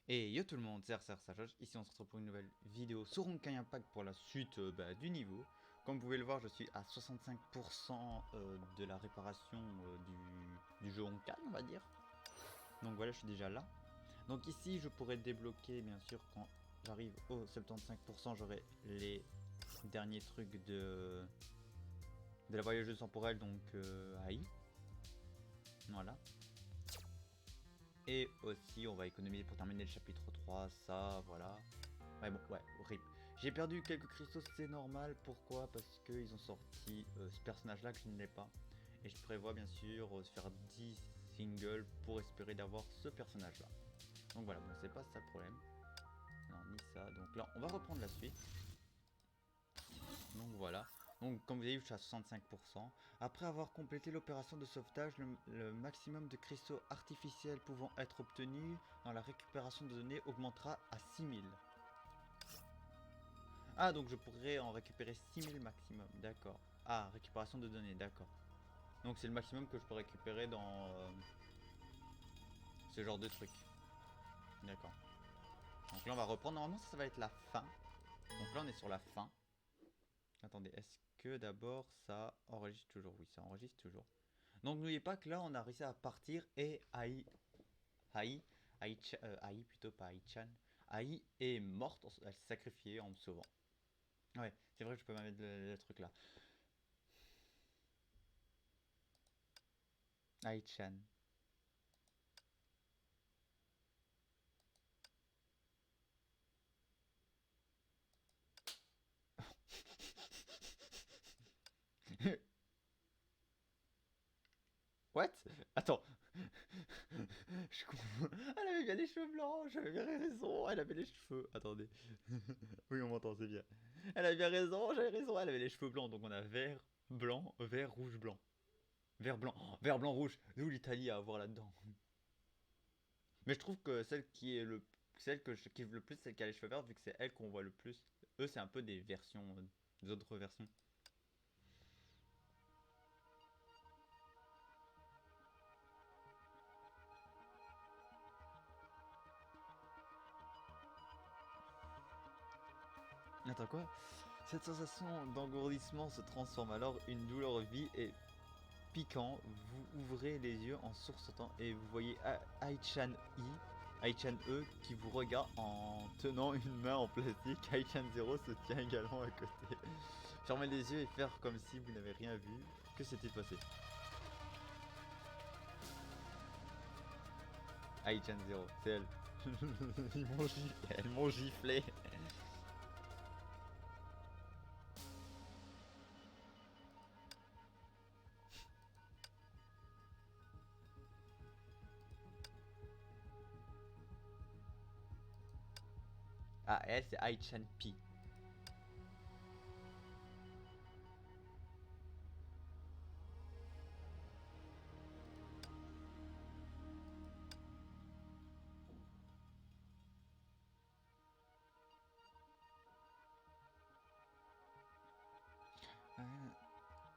Et yo tout le monde, c'est RCR Sajoche, ici on se retrouve pour une nouvelle vidéo sur Honkai Impact pour la suite du niveau. Comme vous pouvez le voir, je suis à 65% de la réparation du jeu Honkai, on va dire. Donc voilà, je suis déjà là. Donc ici, je pourrais débloquer, bien sûr, quand j'arrive au 75%, j'aurai les derniers trucs de la voyageuse temporelle, donc AI. Voilà. Et aussi, on va économiser pour terminer le chapitre 3, ça, voilà. Ouais, bon, ouais, rip. J'ai perdu quelques cristaux, c'est normal. Pourquoi? Parce qu'ils ont sorti ce personnage-là que je ne l'ai pas. Et je prévois bien sûr faire 10 singles pour espérer d'avoir ce personnage-là. Donc voilà, bon, c'est pas ça le problème. Non, ni ça. Donc là, on va reprendre la suite. Donc voilà. Donc comme vous avez vu, je suis à 65%. Après avoir complété l'opération de sauvetage, le maximum de cristaux artificiels pouvant être obtenus dans la récupération de données augmentera à 6000. Ah, donc je pourrais en récupérer 6000 maximum, d'accord. Ah, récupération de données, d'accord. Donc c'est le maximum que je peux récupérer dans ce genre de truc. D'accord. Donc là on va reprendre, normalement ça va être la fin. Donc là on est sur la fin. Attendez, est-ce que d'abord ça enregistre toujours? Oui, ça enregistre toujours. Donc n'oubliez pas que là on a réussi à partir et Ai plutôt, pas Ai-chan. Ai est morte, elle s'est sacrifiée en me sauvant. Ouais, c'est vrai que je peux mettre le truc là. Ai-chan. What? Attends. Je comprends. Elle avait bien les cheveux blancs, j'avais bien raison, elle avait les cheveux. Attendez. Oui, on m'entend, c'est bien. Elle avait bien raison, j'avais raison, elle avait les cheveux blancs. Donc on a vert, blanc, vert, rouge, blanc. Vert, blanc, oh, vert, blanc, rouge. D'où l'Italie à avoir là-dedans? Mais je trouve que celle que je kiffe le plus, c'est celle qui a les cheveux verts, vu que c'est elle qu'on voit le plus. Eux, c'est un peu des versions, des autres versions. Attends, quoi? Cette sensation d'engourdissement se transforme alors, une douleur vit et piquant, vous ouvrez les yeux en sursautant et vous voyez Aichan E qui vous regarde en tenant une main en plastique. Aichan Zero se tient également à côté. Fermez les yeux et faire comme si vous n'avez rien vu. Que s'est-il passé? Aichan Zero, c'est elle. Elles m'ont giflé. Ah, elle c'est Aichan P.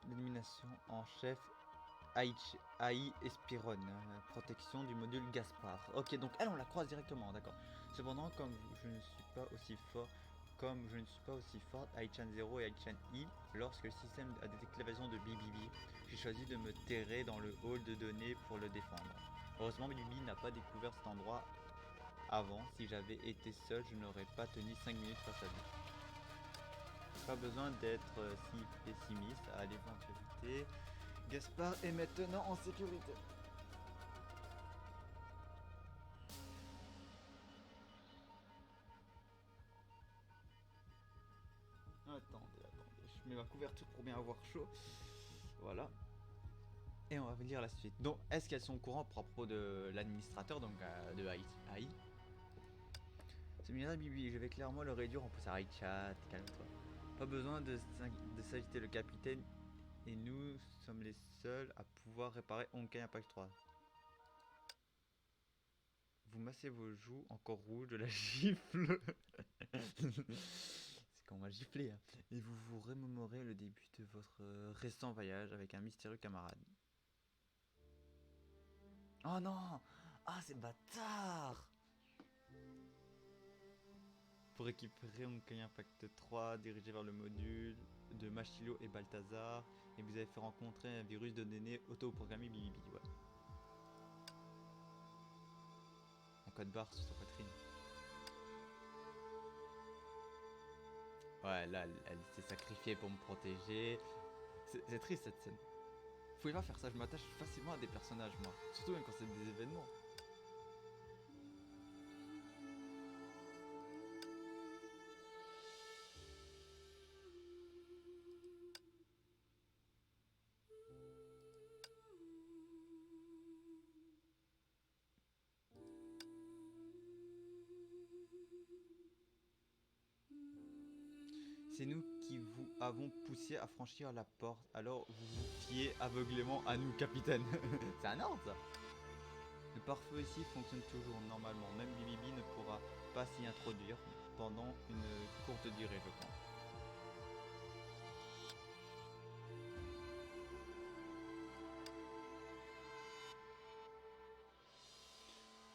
L'élimination en chef AI Espiron, protection du module Gaspard. Ok, donc elle, on la croise directement, d'accord. Cependant, je ne suis pas aussi fort, comme je ne suis pas aussi forte, Aichan 0 et Aichan I, lorsque le système a détecté l'évasion de Bibibi, j'ai choisi de me terrer dans le hall de données pour le défendre. Heureusement, Bibibi n'a pas découvert cet endroit avant. Si j'avais été seul, je n'aurais pas tenu 5 minutes face à lui. Pas besoin d'être si pessimiste à l'éventualité. Gaspard est maintenant en sécurité. Attendez, je mets ma couverture pour bien avoir chaud. Voilà. Et on va lire la suite. Donc, est-ce qu'elles sont au courant à propos de l'administrateur, donc de AI? Ce milliard Bibi, je vais clairement le réduire en poussant chat, calme-toi. Pas besoin de s'agiter, le capitaine et nous sommes les seuls à pouvoir réparer Honkai Impact 3. Vous massez vos joues encore rouges de la gifle. C'est quand on m'a giflé. Hein. Et vous vous remémorez le début de votre récent voyage avec un mystérieux camarade. Oh non. Ah, c'est bâtard. récupérer Honkai Impact 3, dirigé vers le module de Machilo et Balthazar, et vous avez fait rencontrer un virus de données auto-programmé Bibi, ouais. Un code barre sur sa poitrine. Ouais, là, elle s'est sacrifiée pour me protéger. C'est triste cette scène. Vous pouvez pas faire ça, je m'attache facilement à des personnages, moi. Surtout même quand c'est des événements. C'est nous qui vous avons poussé à franchir la porte, alors vous vous fiez aveuglément à nous, capitaine. C'est un ordre, ça. Le pare-feu ici fonctionne toujours normalement, même Bibi ne pourra pas s'y introduire pendant une courte durée, je pense.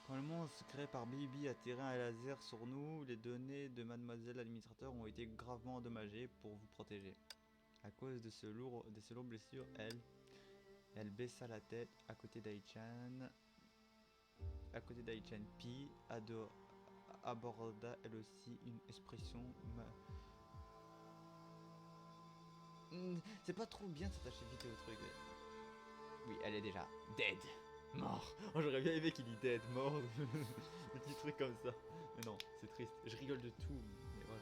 Quand le monstre créé par Bibi a tiré un laser sur nous, les données de Mademoiselle l'administrateur ont été gravement endommagées pour vous protéger. À cause de ces lourdes blessures, elle baissa la tête à côté d'Aichan. Pi aborda elle aussi une expression. C'est pas trop bien de s'attacher vite au truc. Oui, elle est déjà dead. Mort. Oh, j'aurais bien aimé qu'il dit dead, mort. Des petits trucs comme ça. Mais non, c'est triste. Je rigole de tout, mais voilà.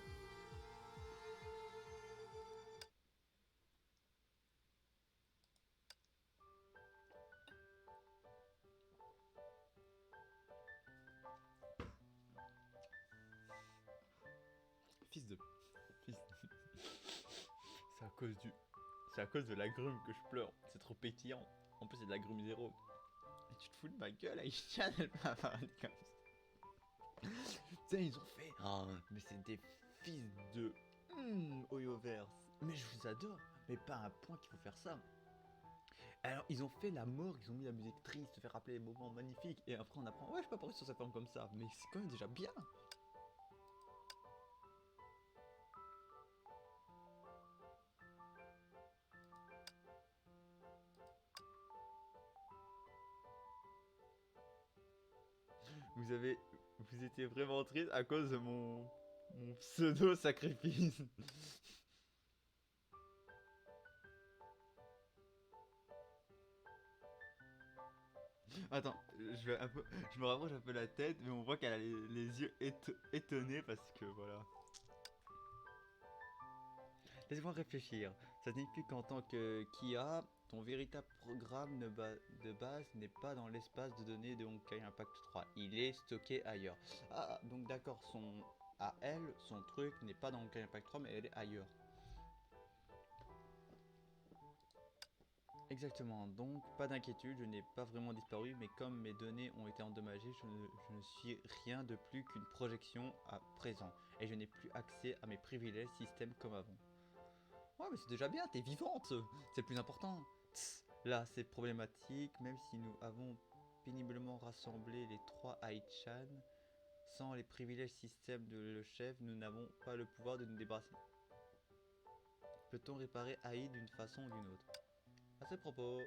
Fils de... Fils de... C'est à cause du... C'est à cause de l'agrume que je pleure. C'est trop pétillant. En plus, c'est de l'agrume zéro. Et tu te fous de ma gueule, Aishan, elle m'a parlé comme ça. Putain, ils ont fait... Oh, mais c'est des fils de... Oyoverse. Mais je vous adore. Mais pas à un point qu'il faut faire ça. Alors, ils ont fait la mort, ils ont mis la musique triste, se faire rappeler les moments magnifiques. Et après, on apprend... Ouais, je suis pas apparu sur cette forme comme ça. Mais c'est quand même déjà bien. Vous étiez vraiment triste à cause de mon pseudo sacrifice. Attends, je me rapproche un peu la tête, mais on voit qu'elle a les yeux étonnés parce que voilà. Laisse-moi réfléchir. Ça signifie qu'en tant que Kia, ton véritable programme de base n'est pas dans l'espace de données de Honkai Impact 3. Il est stocké ailleurs. Ah, donc d'accord, à elle, son truc n'est pas dans Honkai Impact 3, mais elle est ailleurs. Exactement, donc pas d'inquiétude, je n'ai pas vraiment disparu, mais comme mes données ont été endommagées, je ne suis rien de plus qu'une projection à présent, et je n'ai plus accès à mes privilèges système comme avant. Ouais, mais c'est déjà bien, t'es vivante, c'est le plus important. Tss, là, c'est problématique, même si nous avons péniblement rassemblé les trois Aichan, sans les privilèges système de le chef, nous n'avons pas le pouvoir de nous débarrasser. Peut-on réparer AI d'une façon ou d'une autre? À ce propos,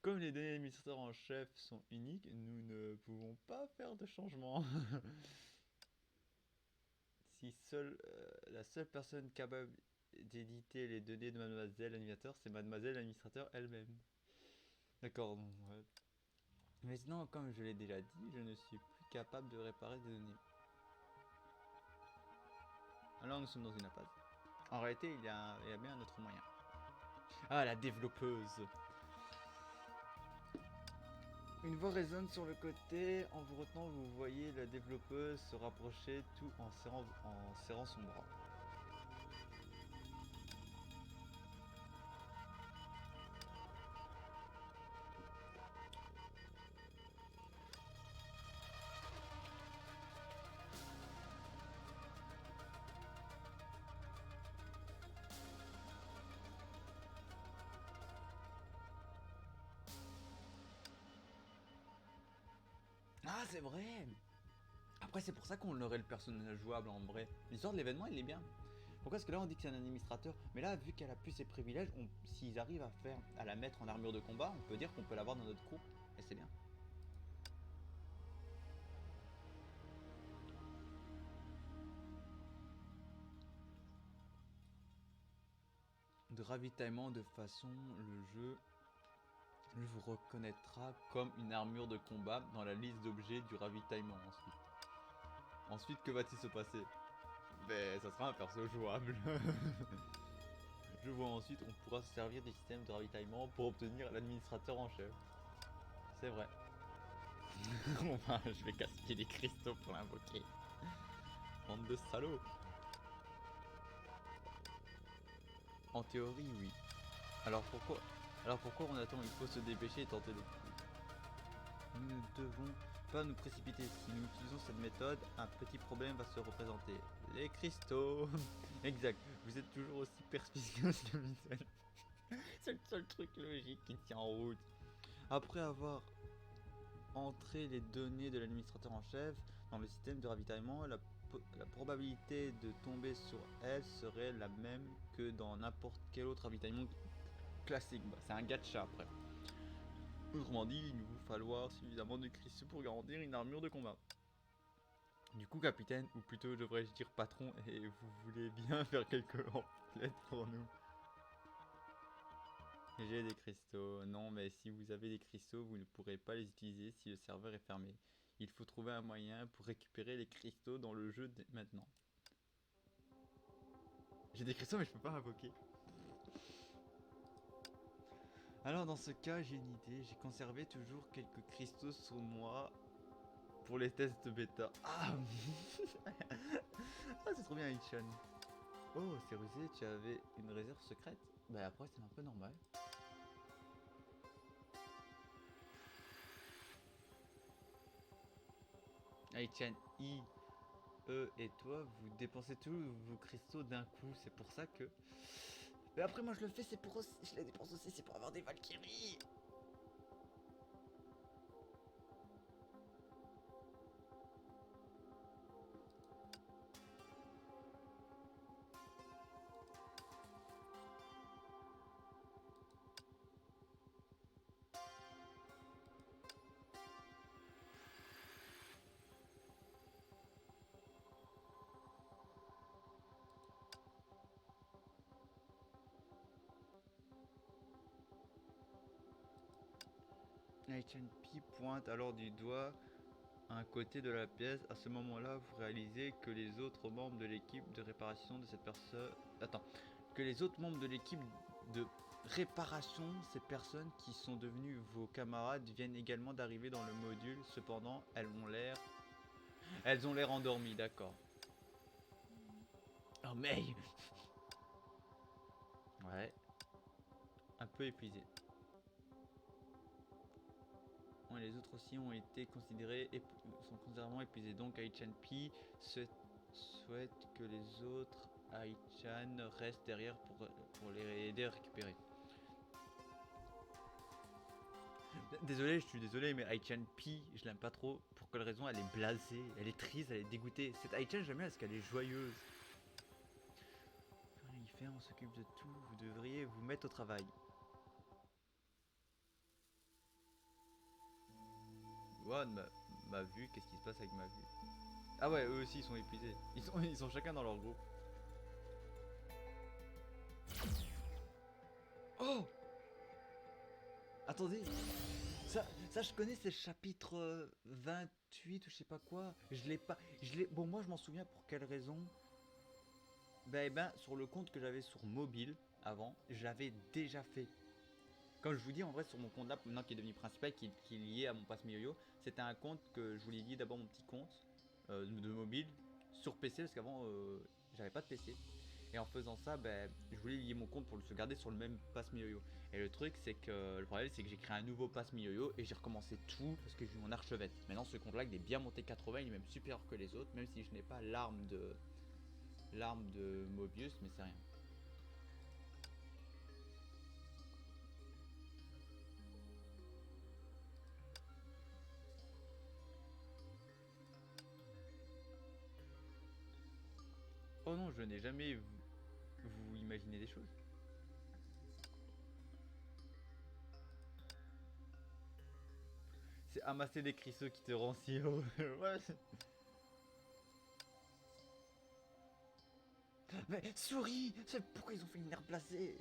comme les données administrateurs en chef sont uniques, nous ne pouvons pas faire de changement. Si la seule personne capable d'éditer les données de Mademoiselle l'administrateur, c'est Mademoiselle l'administrateur elle-même. D'accord, bon, ouais. Mais sinon, comme je l'ai déjà dit, je ne suis plus capable de réparer des données. Alors nous sommes dans une impasse. En réalité, il y a bien un autre moyen. Ah, la développeuse. Une voix résonne sur le côté. En vous retenant, vous voyez la développeuse se rapprocher tout en serrant son bras. c'est vrai. Après, c'est pour ça qu'on aurait le personnage jouable en vrai. L'histoire de l'événement, il est bien. Pourquoi est-ce que là on dit que c'est un administrateur? Mais là, vu qu'elle a plus ses privilèges, s'ils arrivent à la mettre en armure de combat, on peut dire qu'on peut l'avoir dans notre groupe. Et c'est bien. De ravitaillement de façon, le jeu vous reconnaîtra comme une armure de combat dans la liste d'objets du ravitaillement ensuite. Ensuite, que va-t-il se passer? Ben, ça sera un perso jouable. Je vois ensuite, on pourra se servir des systèmes de ravitaillement pour obtenir l'administrateur en chef. C'est vrai. Je vais casser des cristaux pour l'invoquer. Bande de salauds. En théorie, oui. Alors pourquoi on attend? Il faut se dépêcher et tenter les coups. Nous ne devons pas nous précipiter. Si nous utilisons cette méthode, un petit problème va se représenter. Les cristaux. Exact. Vous êtes toujours aussi perspicace que Michel. C'est le seul truc logique qui tient en route. Après avoir entré les données de l'administrateur en chef dans le système de ravitaillement, la probabilité de tomber sur elle serait la même que dans n'importe quel autre ravitaillement classique. Bah, c'est un gacha après. Autrement dit, il nous va falloir suffisamment de cristaux pour garantir une armure de combat. Du coup, capitaine, ou plutôt devrais-je dire patron, et vous voulez bien faire quelques emplettes pour nous? J'ai des cristaux. Non, mais si vous avez des cristaux, vous ne pourrez pas les utiliser si le serveur est fermé. Il faut trouver un moyen pour récupérer les cristaux dans le jeu maintenant. J'ai des cristaux, mais je peux pas invoquer. Alors dans ce cas, j'ai une idée. J'ai conservé toujours quelques cristaux sur moi pour les tests bêta. Ah, ah c'est trop bien, Ichan. Oh, c'est rusé, tu avais une réserve secrète? Bah après, c'est un peu normal. Aichan, et toi, vous dépensez tous vos cristaux d'un coup. C'est pour ça que... Mais après, moi, je le fais, c'est pour... Je les dépense aussi, c'est pour avoir des Valkyries. Aichan Pi pointe alors du doigt un côté de la pièce. À ce moment-là, vous réalisez que les autres membres de l'équipe de réparation de cette personne... Attends. Que les autres membres de l'équipe de réparation, ces personnes qui sont devenues vos camarades, viennent également d'arriver dans le module. Cependant, elles ont l'air endormies, d'accord. Oh, mais... Ouais. Un peu épuisé. Ouais, les autres aussi ont été considérés sont considérablement épuisés. Donc Aichan Pi souhaite que les autres Aichan restent derrière pour les aider à récupérer. Désolé, je suis désolé, mais Aichan Pi, je l'aime pas trop. Pour quelle raison? Elle est blasée, elle est triste, elle est dégoûtée. Cette Aichan, j'aime bien parce qu'elle est joyeuse. On s'occupe de tout, vous devriez vous mettre au travail. One m'a vue, qu'est-ce qui se passe avec ma vue? Ah ouais, eux aussi ils sont épuisés. Ils sont chacun dans leur groupe. Oh! Attendez! Ça je connais, c'est le chapitre 28 ou je sais pas quoi. Je l'ai pas. Bon, moi je m'en souviens pour quelle raison. Ben, sur le compte que j'avais sur mobile avant, je l'avais déjà fait. Comme je vous dis, en vrai, sur mon compte là, maintenant qui est devenu principal, qui est lié à mon passe Miyoyo, c'était un compte que je voulais lier d'abord mon petit compte de mobile sur PC parce qu'avant j'avais pas de PC. Et en faisant ça, ben, je voulais lier mon compte pour le sauvegarder sur le même pass Miyoyo. Et le truc, c'est que le problème, c'est que j'ai créé un nouveau pass Miyoyo et j'ai recommencé tout parce que j'ai eu mon archevêque. Maintenant, ce compte-là, il est bien monté 80, il est même supérieur que les autres, même si je n'ai pas l'arme de Mobius, mais c'est rien. non, je n'ai jamais vous imaginé des choses. C'est amasser des cristaux qui te rend si heureux. Ouais. Mais souris, c'est pourquoi ils ont fait une herbe placée.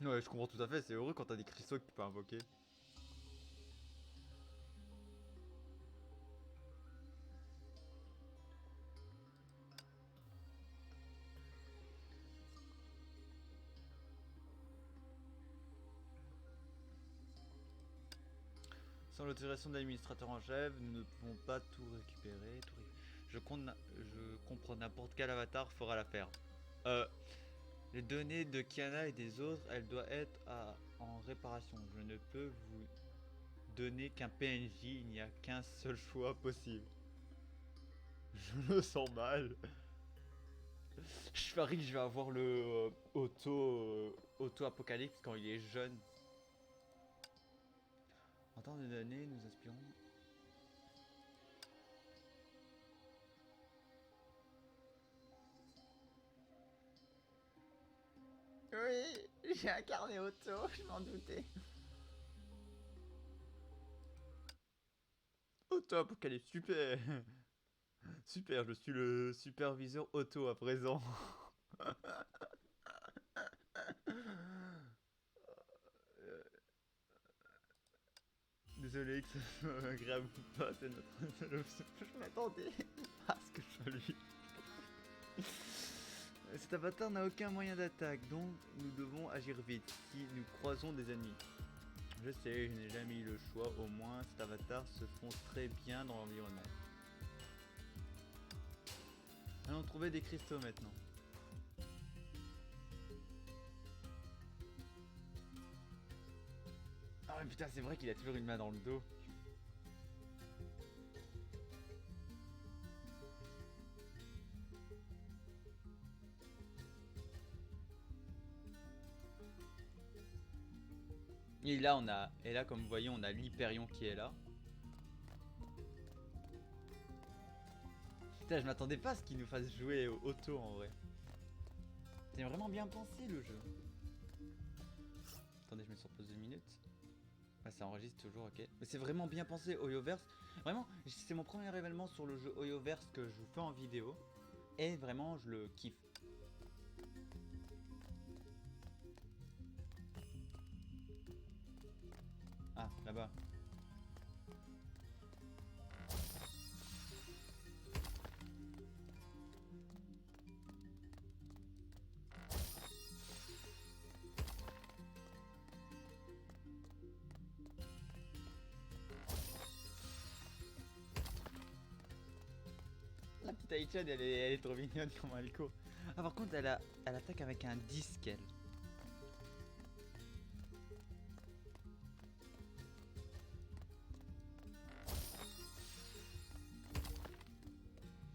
Ouais, je comprends tout à fait, c'est heureux quand t'as des cristaux que tu peux invoquer. Sans l'autorisation de l'administrateur en chef, nous ne pouvons pas tout récupérer. Je comprends n'importe quel avatar fera l'affaire. Euh, les données de Kiana et des autres, elles doivent être en réparation. Je ne peux vous donner qu'un PNJ, il n'y a qu'un seul choix possible. Je me sens mal. Je parie que je vais avoir le auto-apocalypse quand il est jeune. En temps de données, nous aspirons. Oui, j'ai incarné Otto, je m'en doutais. Auto-apocalypse, super. Super, je suis le superviseur auto à présent. Désolé que ça soit agréable ou pas, c'est notre seule option. Je m'attendais à ce que je sois lui. Cet avatar n'a aucun moyen d'attaque, donc nous devons agir vite si nous croisons des ennemis. Je sais, je n'ai jamais eu le choix, au moins cet avatar se fond très bien dans l'environnement. Allons trouver des cristaux maintenant. Ah mais putain, c'est vrai qu'il a toujours une main dans le dos. Et là, comme vous voyez, on a l'Hyperion qui est là. Putain, je m'attendais pas à ce qu'il nous fasse jouer au auto en vrai. C'est vraiment bien pensé le jeu. Attendez, je mets sur pause 2 minutes. Ah, ça enregistre toujours, ok. Mais c'est vraiment bien pensé, Oyoverse. Vraiment, c'est mon premier événement sur le jeu Oyoverse que je vous fais en vidéo. Et vraiment, je le kiffe. Ah, là-bas. La petite Aichan, elle est trop mignonne comme elle court. Ah, par contre, elle attaque avec un disque, elle.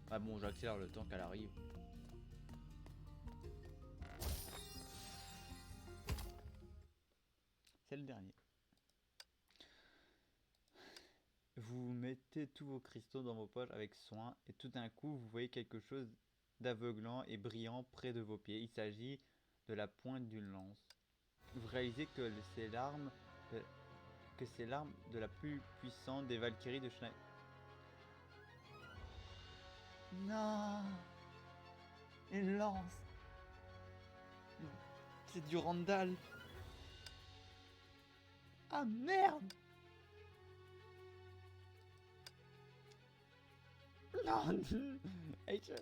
Ah bon, j'accélère le temps qu'elle arrive. C'est le dernier. Vous mettez tous vos cristaux dans vos poches avec soin et tout d'un coup vous voyez quelque chose d'aveuglant et brillant près de vos pieds. Il s'agit de la pointe d'une lance. Vous réalisez que c'est l'arme de la plus puissante des Valkyries de Schneider. Non, une lance. C'est du Randall. Ah merde. Non. Aichan.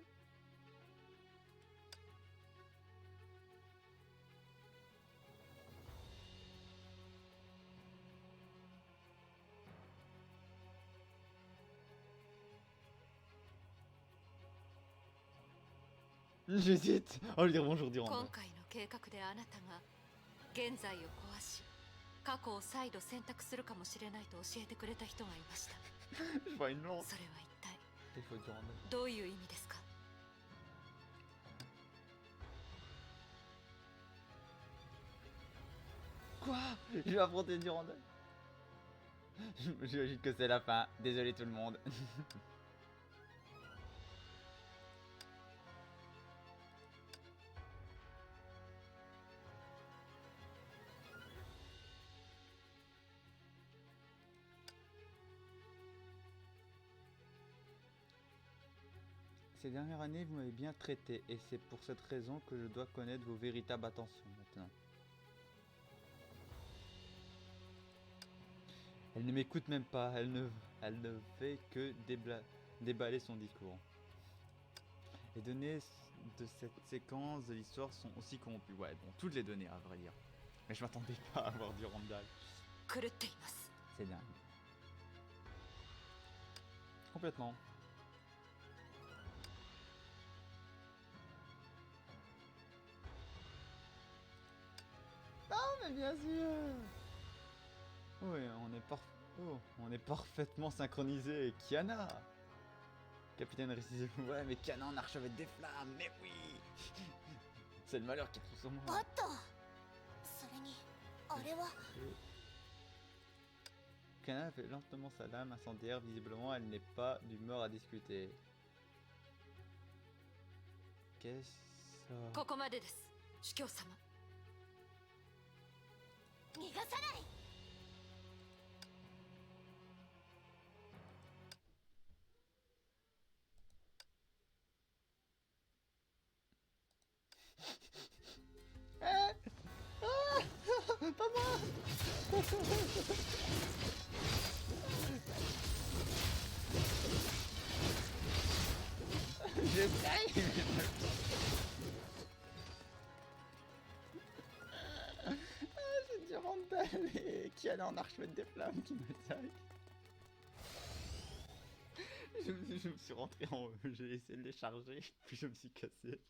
J'hésite. Oh, dire bonjour, dire Randall. 今回の計画であなたが現在を壊し過去を再度選択するかもしれないと教えてくれた人がいました。 Je vois une lance. それは一体 Il faut dire Randall. どういう意味ですか？ Quoi? Je vais affronter Durandal. J'imagine que c'est la fin. Désolé tout le monde. Ces dernières années, vous m'avez bien traité et c'est pour cette raison que je dois connaître vos véritables intentions maintenant. Elle ne m'écoute même pas, elle ne fait que déballer son discours. Les données de cette séquence de l'histoire sont aussi corrompues. Ouais, bon, toutes les données à vrai dire. Mais je m'attendais pas à avoir du Randall. 狂っています。 C'est dingue. Complètement. Oh, mais bien sûr. Oui, on est parfaitement synchronisé. Kiana. Capitaine Récise. Ouais, mais Kiana en archevêque des flammes. Mais oui. C'est le malheur qui trouve son monde. おっとそれにあれは Kiana fait lentement sa lame incendiaire. Visiblement, elle n'est pas d'humeur à discuter. Qu'est-ce ça? ここまでです、主教様。 逃がさない J'essaye. J'ai du Randall et Kiana en archevêque des flammes qui m'attaque. Je me suis rentré en... J'ai essayé de les charger, puis je me suis cassé.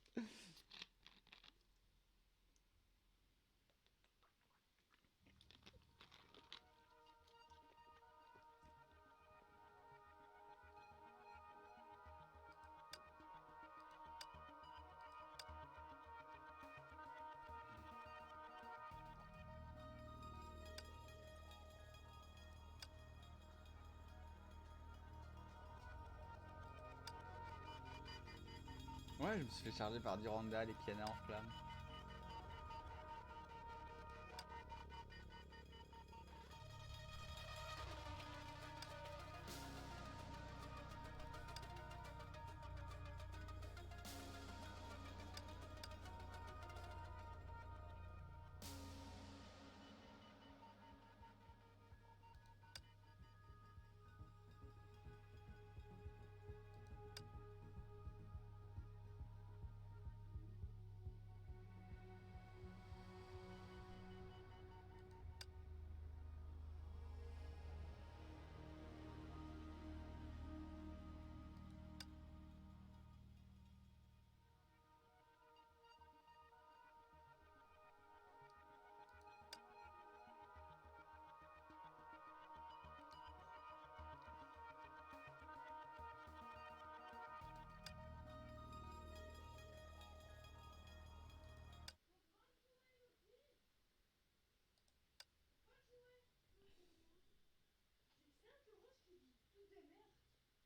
Ouais, je me suis fait charger par Durandal et Kiana en flamme.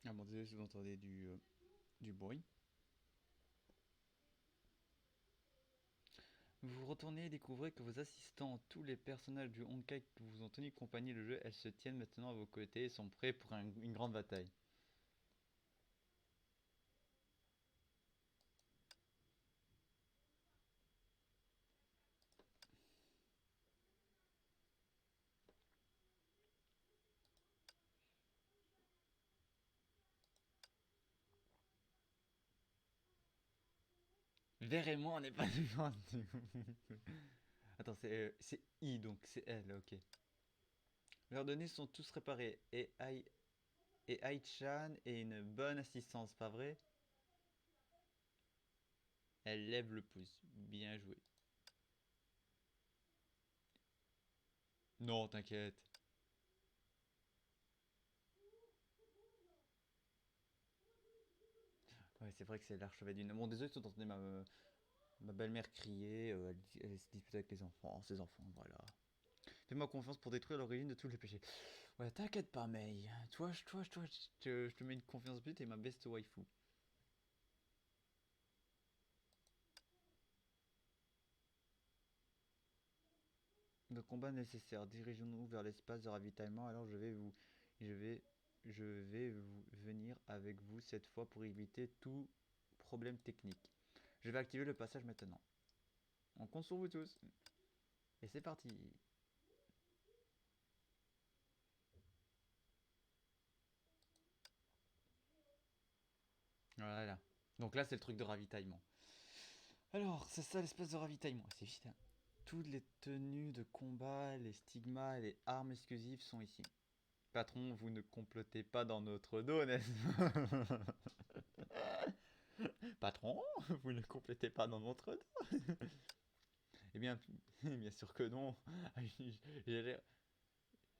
Ah bon, désolé si vous entendez du bruit. Vous retournez et découvrez que vos assistants, tous les personnages du Honkai qui vous ont tenu compagnie le jeu, elles se tiennent maintenant à vos côtés et sont prêts pour une grande bataille. Vert et moi, on n'est pas loin. Attends, c'est I, donc c'est elle, ok. Leurs données sont tous réparées. Et Ai-chan est une bonne assistance, pas vrai? Elle lève le pouce. Bien joué. Non, t'inquiète. Ouais, c'est vrai que c'est l'archevêque d'une... Bon, désolé si vous entendez ma belle-mère crier. Elle se dispute avec les enfants, ses enfants, voilà. Fais-moi confiance pour détruire l'origine de tous les péchés. Ouais, t'inquiète pas, Mei. Je te mets une confiance but et ma best waifu. Le combat nécessaire. Dirigeons-nous vers l'espace de ravitaillement. Alors je vais, venir avec vous cette fois pour éviter tout problème technique. Je vais activer le passage maintenant. On compte sur vous tous. Et c'est parti. Voilà. Donc là, c'est le truc de ravitaillement. Alors, c'est ça l'espace de ravitaillement. C'est vite, hein. Toutes les tenues de combat, les stigmas et les armes exclusives sont ici. Patron, vous ne complotez pas dans notre dos, n'est-ce pas? Patron, vous ne complétez pas dans notre dos. Eh bien, bien sûr que non. J'ai l'air,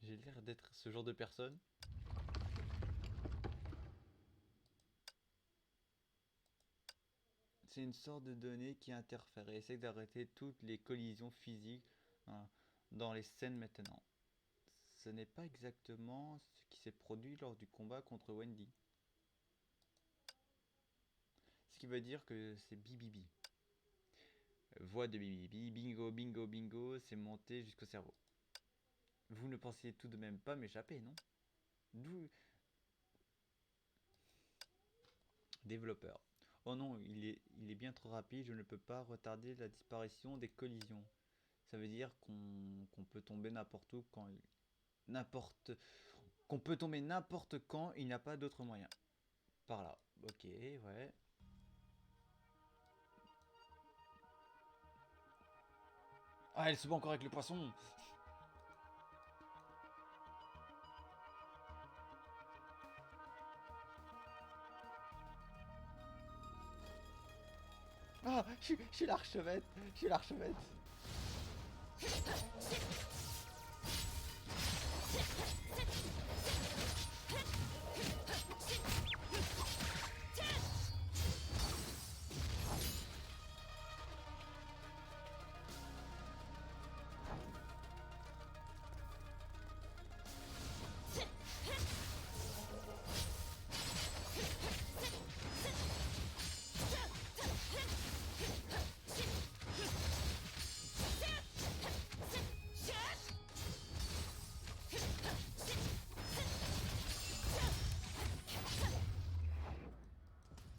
j'ai l'air d'être ce genre de personne. C'est une sorte de donnée qui interfère et essaie d'arrêter toutes les collisions physiques, hein, dans les scènes maintenant. Ce n'est pas exactement ce qui s'est produit lors du combat contre Wendy. Ce qui veut dire que c'est Bibibi. Voix de Bibibi, bingo, bingo, bingo, c'est monté jusqu'au cerveau. Vous ne pensiez tout de même pas m'échapper, non? D'où... Développeur. Oh non, il est bien trop rapide, je ne peux pas retarder la disparition des collisions. Ça veut dire qu'on peut tomber n'importe où quand... N'importe... Qu'on peut tomber n'importe quand, il n'y a pas d'autre moyen. Par là. Ok, ouais. Ah, elle se bat encore avec le poisson. Ah, je suis l'archevêque. Je suis l'archevêque.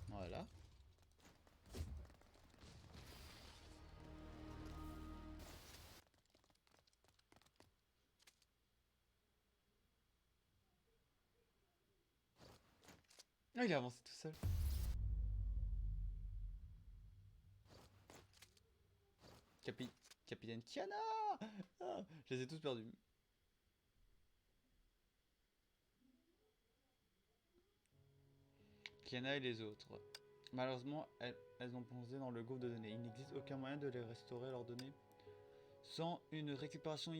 Voilà. Ah, il a avancé tout seul. Capitaine Tiana. Ah, je les ai tous perdus. Kiana et les autres. Malheureusement, elles ont plongé dans le gouffre de données. Il n'existe aucun moyen de les restaurer leurs données. Sans une récupération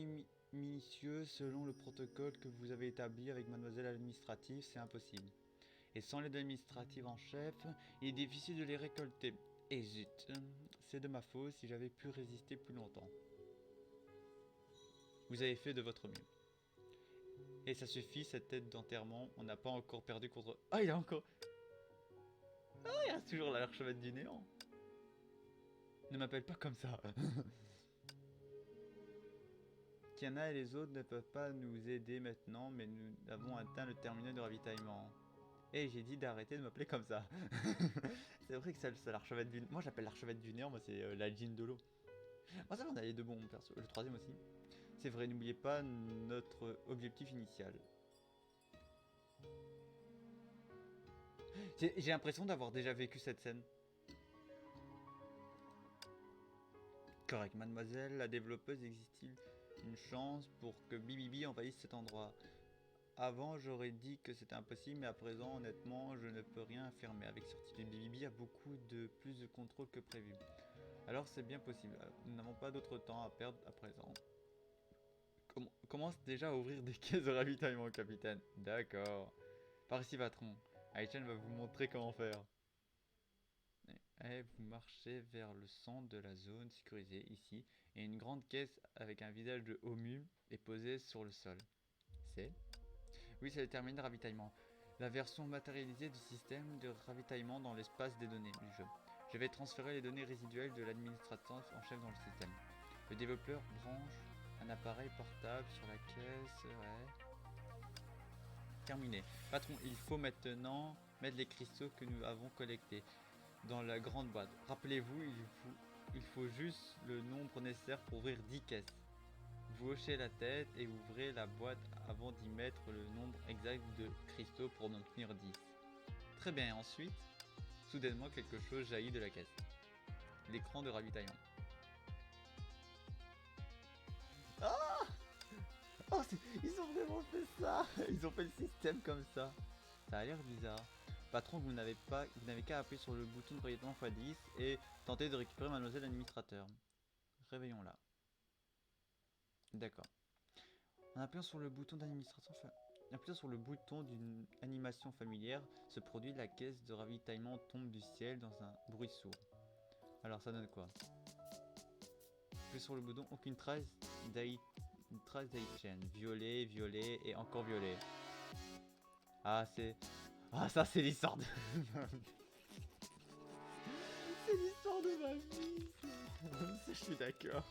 minutieuse selon le protocole que vous avez établi avec mademoiselle administrative, c'est impossible. Et sans l'aide administrative en chef, il est difficile de les récolter. Et zut, c'est de ma faute si j'avais pu résister plus longtemps. Vous avez fait de votre mieux. Et ça suffit, cette tête d'enterrement, on n'a pas encore perdu contre... Ah, il a encore... Ah, il reste toujours l'archevêque du néant. Ne m'appelle pas comme ça. Kiana et les autres ne peuvent pas nous aider maintenant, mais nous avons atteint le terminal de ravitaillement. Et j'ai dit d'arrêter de m'appeler comme ça. C'est vrai que c'est l'archevêque du... Moi j'appelle l'archevêque du néant, moi c'est la Jean de l'eau. Moi ça va, on a les deux bons persos, le troisième aussi. C'est vrai, n'oubliez pas notre objectif initial. J'ai l'impression d'avoir déjà vécu cette scène. Correct, mademoiselle, la développeuse, existe-t-il une chance pour que Bibibi envahisse cet endroit? Avant, j'aurais dit que c'était impossible, mais à présent, honnêtement, je ne peux rien affirmer avec certitude. Bibibi a beaucoup plus de contrôle que prévu. Alors c'est bien possible. Nous n'avons pas d'autre temps à perdre à présent. Commence déjà à ouvrir des caisses de ravitaillement, capitaine. D'accord. Par ici, patron. Aichan va vous montrer comment faire. Et vous marchez vers le centre de la zone sécurisée, ici, et une grande caisse avec un visage de Homu est posée sur le sol. C'est... Oui, c'est le terminal de ravitaillement. La version matérialisée du système de ravitaillement dans l'espace des données du jeu. Je vais transférer les données résiduelles de l'administrateur en chef dans le système. Le développeur branche un appareil portable sur la caisse. Ouais. Terminé. Patron, il faut maintenant mettre les cristaux que nous avons collectés dans la grande boîte. Rappelez-vous, il faut juste le nombre nécessaire pour ouvrir 10 caisses. Vous hochez la tête et ouvrez la boîte avant d'y mettre le nombre exact de cristaux pour en obtenir 10. Très bien, ensuite, soudainement quelque chose jaillit de la caisse. L'écran de ravitaillement. Ah oh, ils ont vraiment fait ça. Ils ont fait le système comme ça. Ça a l'air bizarre. Patron, vous n'avez qu'à appuyer sur le bouton de ravitaillement x10 et tenter de récupérer mademoiselle l'administrateur. Réveillons-la. D'accord. En appuyant sur le bouton d'une animation familière, ce produit, la caisse de ravitaillement tombe du ciel dans un bruit sourd. Alors ça donne quoi? Appuyez sur le bouton, aucune trace d'Aichen. Violet, violet et encore violet. Ah c'est... Ah ça c'est l'histoire de... c'est l'histoire de ma vie. Je suis d'accord.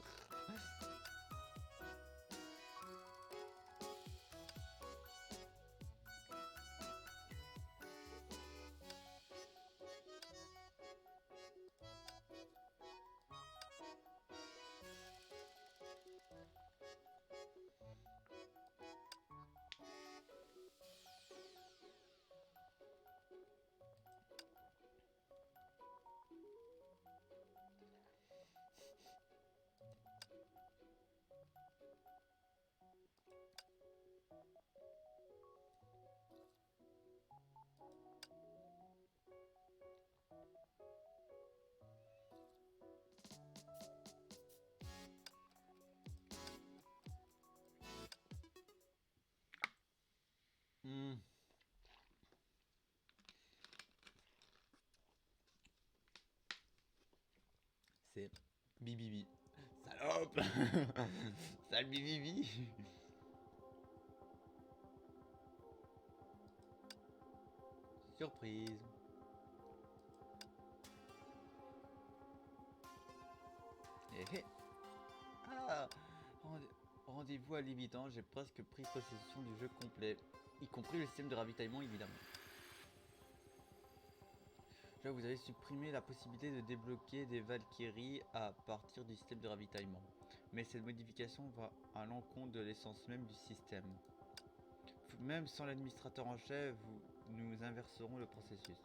C'est Bibibi. Salope. Sale Bibibi. Surprise. Ah, rendez-vous à l'évident, j'ai presque pris possession du jeu complet, y compris le système de ravitaillement évidemment. Là, vous avez supprimé la possibilité de débloquer des Valkyries à partir du système de ravitaillement. Mais cette modification va à l'encontre de l'essence même du système. Même sans l'administrateur en chef, nous inverserons le processus.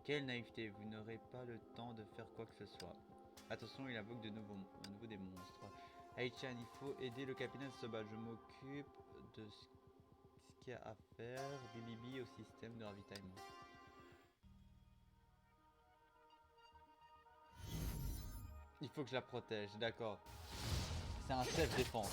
Quelle naïveté, vous n'aurez pas le temps de faire quoi que ce soit. Attention, il invoque de nouveau des monstres. Aichan, il faut aider le capitaine à se battre. Je m'occupe de ce qu'il y a à faire. Bibibi au système de ravitaillement. Il faut que je la protège, d'accord. C'est un chef défense.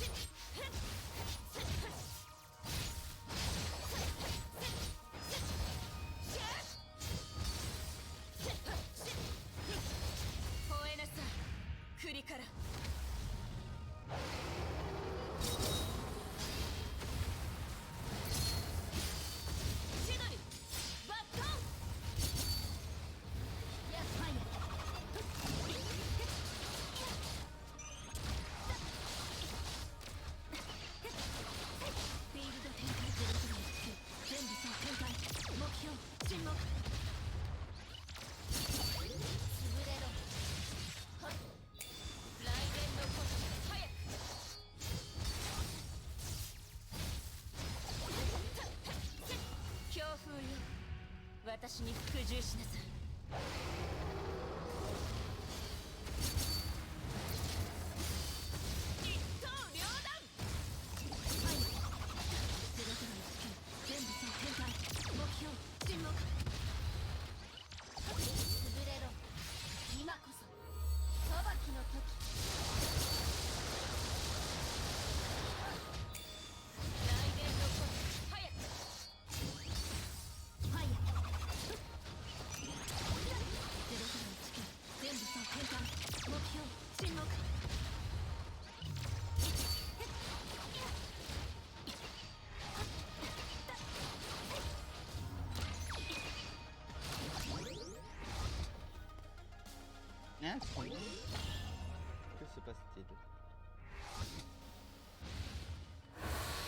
un son. Que se passe-t-il?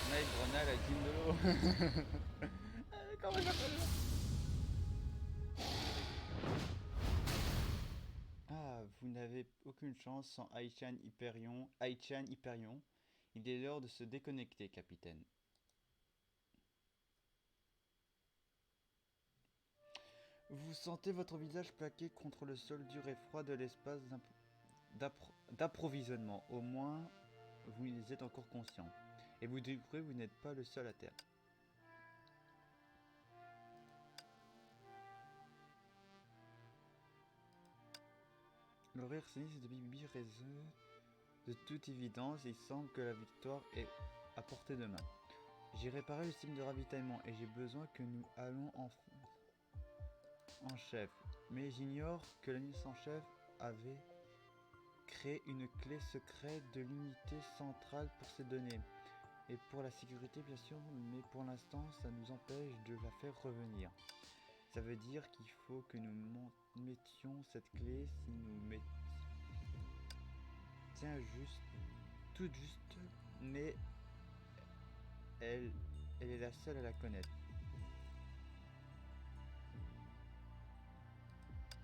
Night Brunel avec Kim de l'eau. Comment il s'appelle? Ah, vous n'avez aucune chance sans Aichan Hyperion. Aichan Hyperion. Il est l'heure de se déconnecter, capitaine. Vous sentez votre visage plaqué contre le sol dur et froid de l'espace d'approvisionnement. Au moins, vous en êtes encore conscient. Et vous découvrez, vous n'êtes pas le seul à terre. Le rire sinistre de Bibi résonne de toute évidence. Il semble que la victoire est à portée de main. J'ai réparé le système de ravitaillement et j'ai besoin que nous allons en chef. Mais j'ignore que l'unité en chef avait créé une clé secrète de l'unité centrale pour ces données. Et pour la sécurité bien sûr, mais pour l'instant ça nous empêche de la faire revenir. Ça veut dire qu'il faut que nous mettions cette clé si nous mettions... Tiens juste, toute juste, mais elle est la seule à la connaître.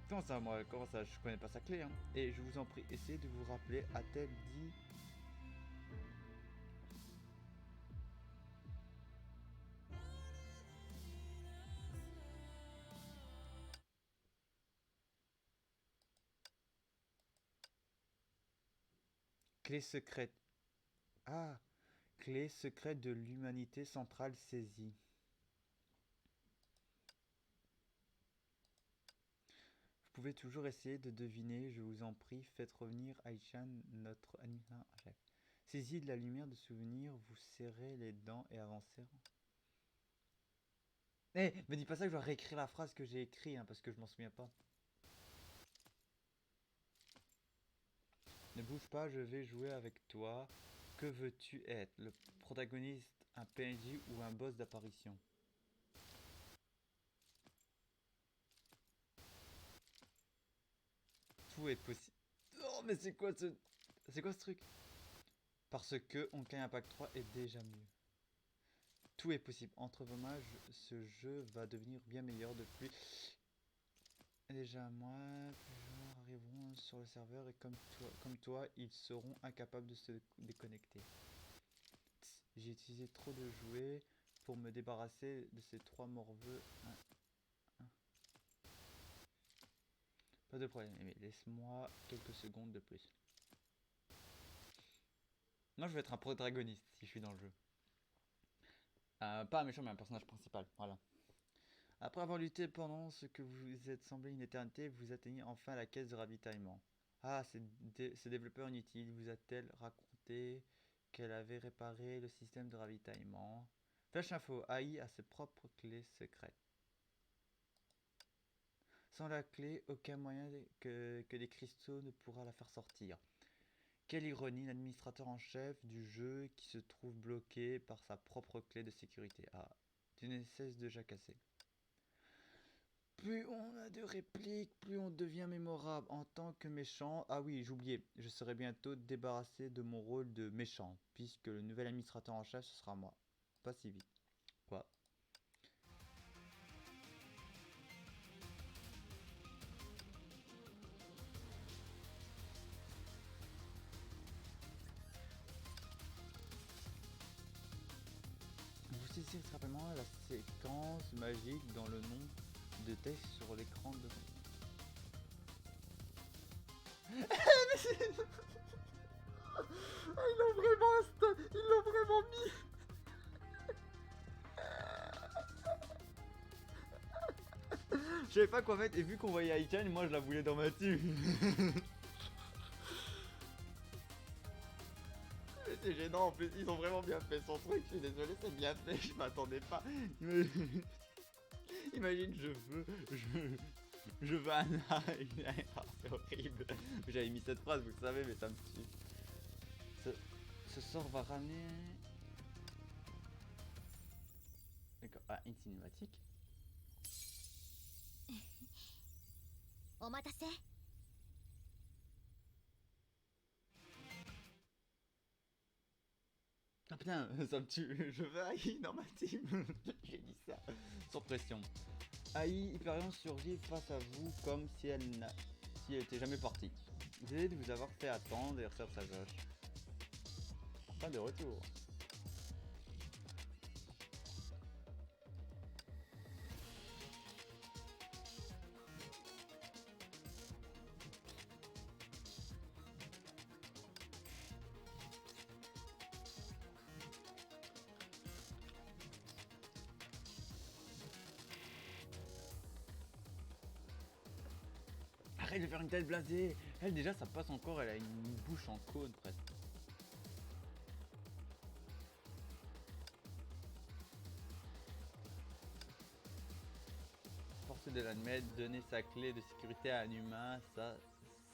Comment ça, moi, comment ça, je connais pas sa clé, hein. Et je vous en prie, essayez de vous rappeler, a-t-elle dit... Clé secrète. Ah, clé secrète de l'humanité centrale saisie. Vous pouvez toujours essayer de deviner, je vous en prie, faites revenir Aichan, notre animal en chef. Saisis de la lumière de souvenir, vous serrez les dents et avancez. Eh, me dis pas ça que je dois réécrire la phrase que j'ai écrite, hein, parce que je m'en souviens pas. Ne bouge pas, je vais jouer avec toi. Que veux-tu être? Le protagoniste, un PNJ ou un boss d'apparition? Tout est possible. Oh, mais c'est quoi ce... C'est quoi ce truc? Parce que Honkai Impact 3 est déjà mieux. Tout est possible. Entre vos mains, ce jeu va devenir bien meilleur de plus. Déjà, moi, plusieurs joueurs arriveront sur le serveur et comme toi, ils seront incapables de se déconnecter. J'ai utilisé trop de jouets pour me débarrasser de ces trois morveux. Pas de problème, mais laisse-moi quelques secondes de plus. Moi, je vais être un protagoniste si je suis dans le jeu. Pas un méchant, mais un personnage principal, voilà. Après avoir lutté pendant ce que vous êtes semblé une éternité, vous atteignez enfin la caisse de ravitaillement. Ah, ce développeur inutile vous a-t-elle raconté qu'elle avait réparé le système de ravitaillement? Flash info, AI a ses propres clés secrètes. Sans la clé, aucun moyen que des cristaux ne pourra la faire sortir. Quelle ironie, l'administrateur en chef du jeu qui se trouve bloqué par sa propre clé de sécurité. Ah, tu ne cesses de jacasser. Plus on a de répliques, plus on devient mémorable en tant que méchant. Ah oui, j'oubliais, je serai bientôt débarrassé de mon rôle de méchant, puisque le nouvel administrateur en chef, ce sera moi. Pas si vite. Quoi? Vous saisissez rapidement la séquence magique dans le nom de texte sur l'écran de... Ils l'ont vraiment mis. Je savais pas quoi mettre et vu qu'on voyait Aichan, moi je la voulais dans ma team. C'est gênant en plus, ils ont vraiment bien fait son truc, je suis désolé, c'est bien fait, je m'attendais pas. Imagine, je veux un c'est horrible. J'avais mis cette phrase, vous le savez, mais ça me tue. Ce sort va ramener... D'accord, ah, une cinématique. お待たせ putain, ça me tue. Je veux AI dans ma team. J'ai dit ça. Sans pression. AI Hyperion surgit face à vous comme si elle était jamais partie. Désolé de vous avoir fait attendre et resserre sa joche. Pas de retour. Arrête de faire une tête blasée. Elle déjà ça passe encore, elle a une bouche en cône presque. Force de l'admettre, donner sa clé de sécurité à un humain, ça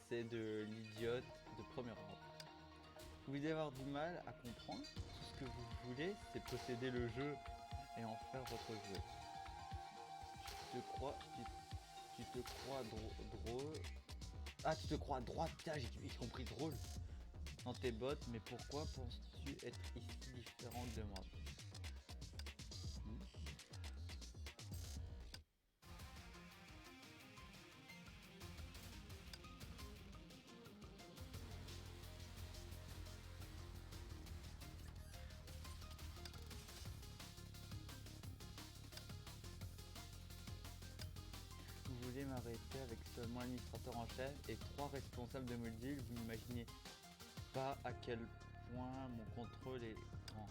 c'est de l'idiote de premier ordre. Vous allez avoir du mal à comprendre. Tout ce que vous voulez, c'est posséder le jeu et en faire votre jouet. Tu te crois drôle. Ah, tu te crois droit, putain, j'ai compris drôle dans tes bottes, mais pourquoi penses-tu être ici différente de moi? Vous voulez m'arrêter avec seulement l'administrateur en chef et 3 responsables de module, vous n'imaginez pas à quel point mon contrôle est grand.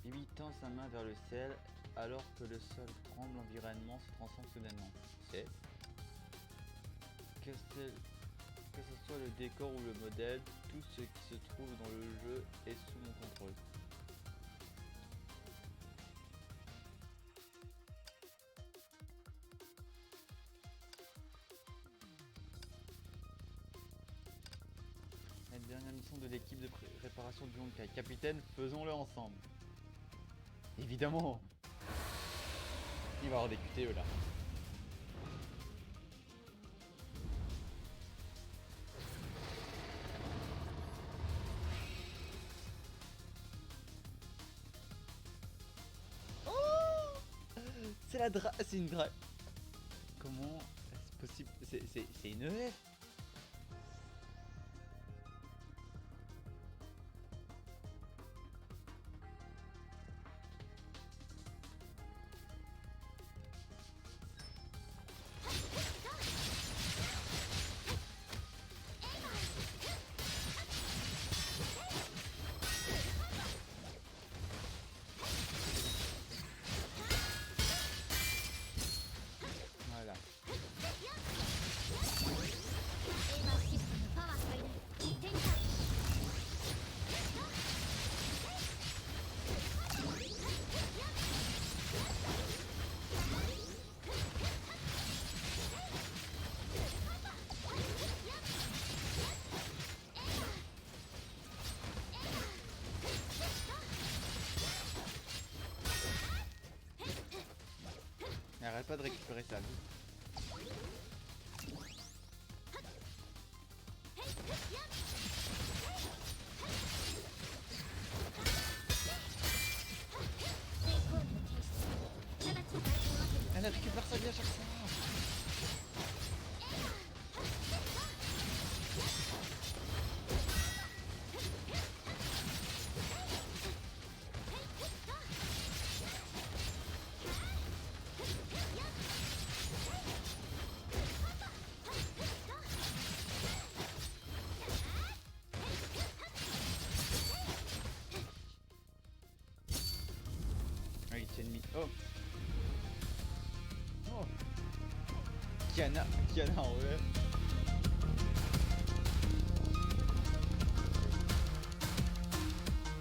Bibi tend sa main vers le ciel alors que le sol tremble, l'environnement se transforme soudainement. C'est que ce soit le décor ou le modèle, tout ce qui se trouve dans le jeu est sous mon contrôle. La dernière mission de l'équipe de réparation du Honkai. Capitaine, faisons-le ensemble. Évidemment. Il va y avoir des QTE là. C'est une drague. Comment est-ce possible? C'est une EF. Voilà. Elle arrête pas de récupérer sa vie. Elle récupère sa vie à chaque fois. Ah, il tient ennemi. Oh. Oh. Kiana en vrai.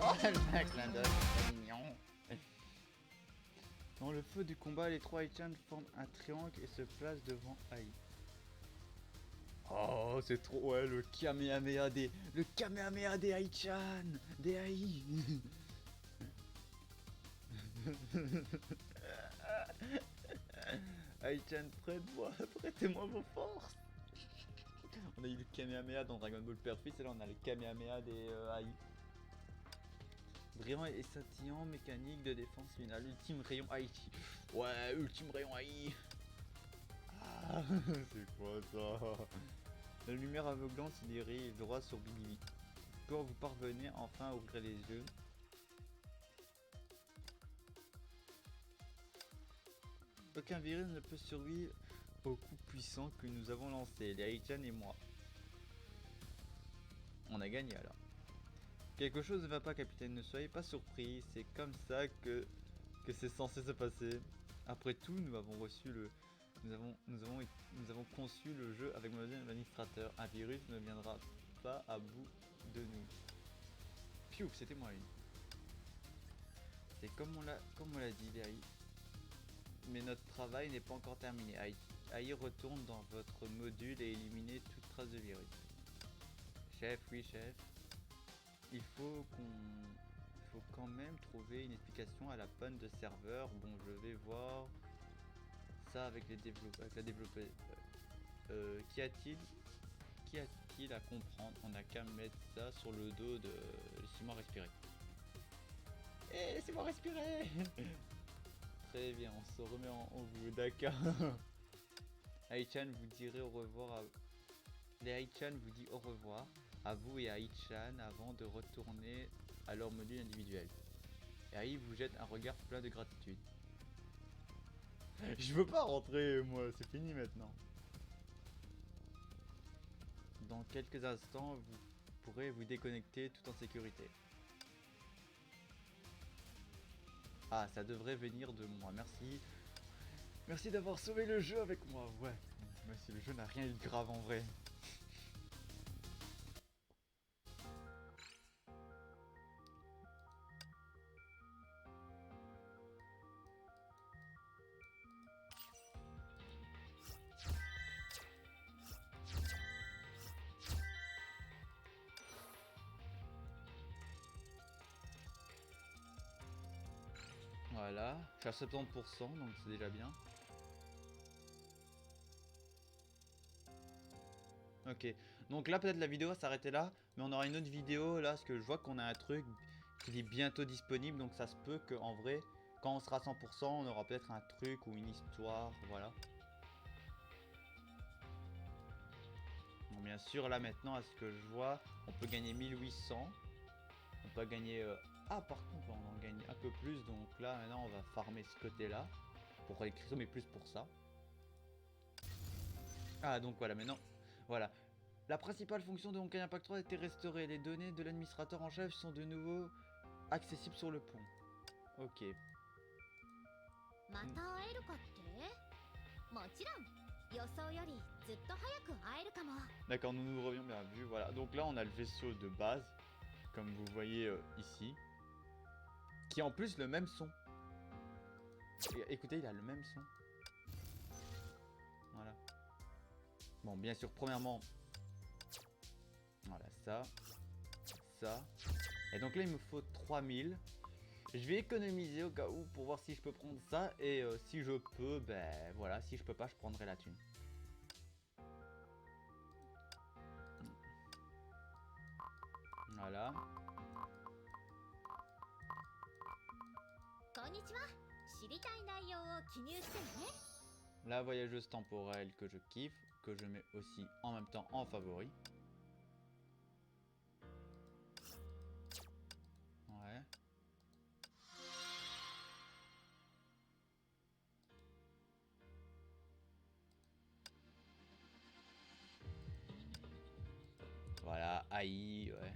Oh, le clin d'œil, c'est mignon. Dans le feu du combat, les 3 Haichan forment un triangle et se placent devant Ai. Oh, c'est trop, ouais, le Kamehameha des Haichan, des Ai. Haichan, prêtez-moi vos forces. On a eu le Kamehameha dans Dragon Ball Père Fils et là on a le Kamehameha des Ai. Brillant et scintillant, mécanique de défense finale, ultime rayon Haïti. Ouais, ultime rayon Haïti. Ah, c'est quoi ça? La lumière aveuglante se dirige droit sur Billy. Quand vous parvenez enfin à ouvrir les yeux, aucun virus ne peut survivre au coup puissant que nous avons lancé, les Haïtiens et moi. On a gagné alors. Quelque chose ne va pas, capitaine, ne soyez pas surpris, c'est comme ça que c'est censé se passer. Après tout, nous avons reçu le... Nous avons conçu le jeu avec mon administrateur. Un virus ne viendra pas à bout de nous. Piou, c'était moi une. C'est comme on l'a dit, les AI. Mais notre travail n'est pas encore terminé. AI retourne dans votre module et éliminez toute trace de virus. Chef, oui chef. Il faut quand même trouver une explication à la panne de serveur. Bon, je vais voir ça avec la développeuse. Qu'y a-t-il à comprendre? On n'a qu'à mettre ça sur le dos de... Laissez-moi respirer. Eh, laissez-moi respirer. Très bien, on se remet en vous, d'accord. Haïchan vous direz au revoir Les Haïchan vous dit au revoir à vous et à Haïchan avant de retourner à leur module individuel. Et Haï vous jette un regard plein de gratitude. Je veux pas rentrer, moi, c'est fini maintenant. Dans quelques instants, vous pourrez vous déconnecter tout en sécurité. Ah, ça devrait venir de moi, merci. Merci d'avoir sauvé le jeu avec moi, ouais. Même si le jeu n'a rien eu de grave en vrai. Voilà, je suis à 70%, donc c'est déjà bien. Ok, donc là peut-être la vidéo va s'arrêter là, mais on aura une autre vidéo là, parce que je vois qu'on a un truc qui est bientôt disponible, donc ça se peut qu'en vrai, quand on sera à 100%, on aura peut-être un truc ou une histoire, voilà. Bon, bien sûr, là maintenant, à ce que je vois, on peut gagner 1800, on peut gagner... Ah, par contre, on en gagne un peu plus, donc là maintenant on va farmer ce côté-là, pour les cristaux, mais plus pour ça. Ah, donc voilà, maintenant, voilà. La principale fonction de Honkai Impact 3 a été restaurée. Les données de l'administrateur en chef sont de nouveau accessibles sur le pont. Ok. D'accord, nous nous revions bien vu. Voilà. Donc là, on a le vaisseau de base, comme vous voyez ici, qui a en plus le même son. Et, écoutez, il a le même son. Voilà. Bon, bien sûr, premièrement, voilà ça, ça. Et donc là, il me faut 3000. Je vais économiser au cas où pour voir si je peux prendre ça. Et si je peux, ben voilà, si je peux pas, je prendrai la thune. Voilà. La voyageuse temporelle que je kiffe, que je mets aussi en même temps en favori. Ouais. Voilà, AI, ouais.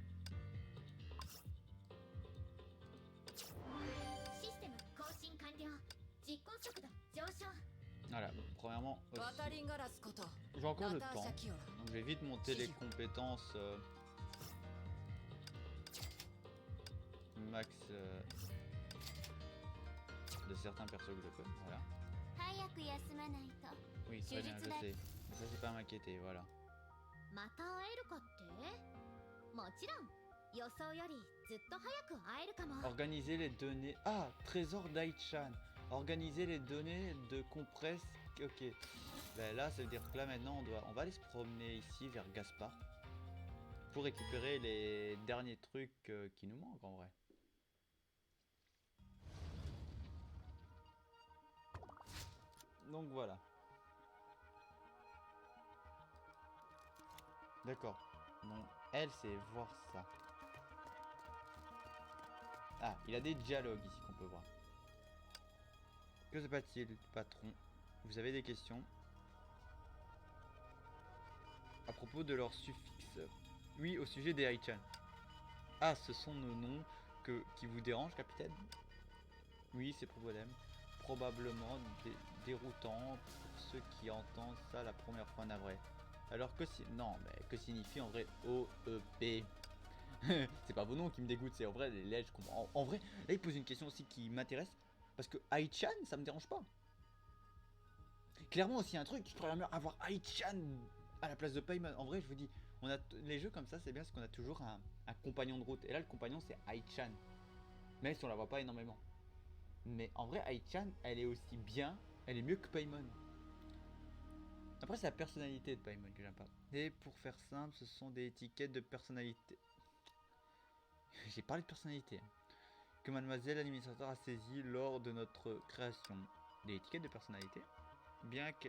Voilà, premièrement, j'ai encore le temps, donc je vais vite monter les compétences max de certains persos que je peux, voilà. Oui, très bien, je sais, mais ça c'est pas à m'inquiéter, voilà. Organiser les données... Ah, trésor d'Aichan. Organiser les données de compresse... Ok. Ben là, ça veut dire que là, maintenant, on va aller se promener ici, vers Gaspard. Pour récupérer les derniers trucs qui nous manquent, en vrai. Donc voilà. D'accord. Non, elle, c'est voir ça. Ah, il a des dialogues ici qu'on peut voir. Que se passe-t-il, patron? Vous avez des questions à propos de leur suffixe? Oui, au sujet des Haichan. Ah, ce sont nos noms qui vous dérangent, capitaine? Oui, c'est probablement déroutant pour ceux qui entendent ça la première fois, navré. Alors que si... Non, mais que signifie en vrai OEP? C'est pas vos noms qui me dégoûtent, c'est en vrai les lettres, je comprends. En vrai, là il pose une question aussi qui m'intéresse. Parce que Haichan, ça me dérange pas. Clairement aussi un truc, je pourrais même avoir Haichan à la place de Paimon. En vrai, je vous dis, on a les jeux comme ça, c'est bien parce qu'on a toujours un compagnon de route. Et là, le compagnon, c'est Haichan. Même si on la voit pas énormément. Mais en vrai, Haichan, elle est aussi bien, elle est mieux que Paimon. Après, c'est la personnalité de Paimon que j'aime pas. Et pour faire simple, ce sont des étiquettes de personnalité. J'ai parlé de personnalité. Que mademoiselle l'administrateur a saisi lors de notre création. Des étiquettes de personnalité. Bien que...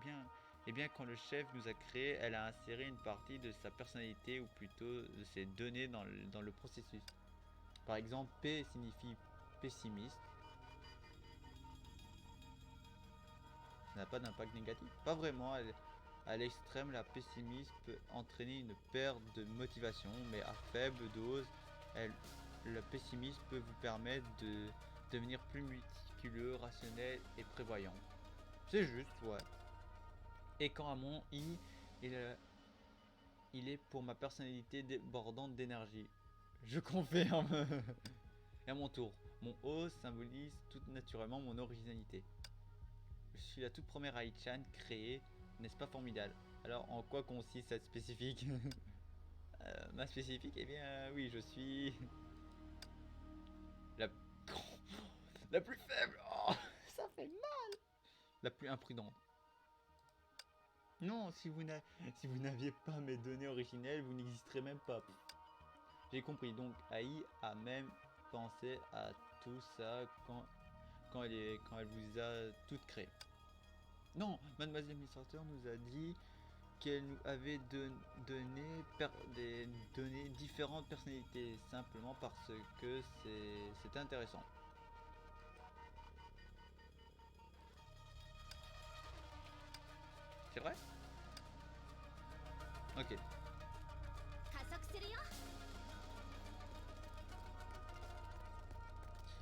bien quand le chef nous a créé, elle a inséré une partie de sa personnalité, ou plutôt de ses données dans le processus. Par exemple, P signifie pessimiste. Ça n'a pas d'impact négatif. Pas vraiment. À l'extrême, la pessimisme peut entraîner une perte de motivation, mais à faible dose, le pessimisme peut vous permettre de devenir plus méticuleux, rationnel et prévoyant. C'est juste, ouais. Et quant à mon I, il est pour ma personnalité débordante d'énergie. Je confirme. Et à mon tour, mon O symbolise tout naturellement mon originalité. Je suis la toute première Haichan créée, n'est-ce pas formidable? Alors en quoi consiste cette spécifique? Ma spécifique, eh bien oui, je suis la la plus faible. Oh, ça fait mal. La plus imprudente. Non, si vous n'aviez pas mes données originelles, vous n'existerez même pas. J'ai compris. Donc AI a même pensé à tout ça quand elle vous a toutes créées. Non, mademoiselle l'administrateur nous a dit qu'elle nous avait donné des données différentes personnalités, simplement parce que c'est intéressant. C'est vrai? Ok.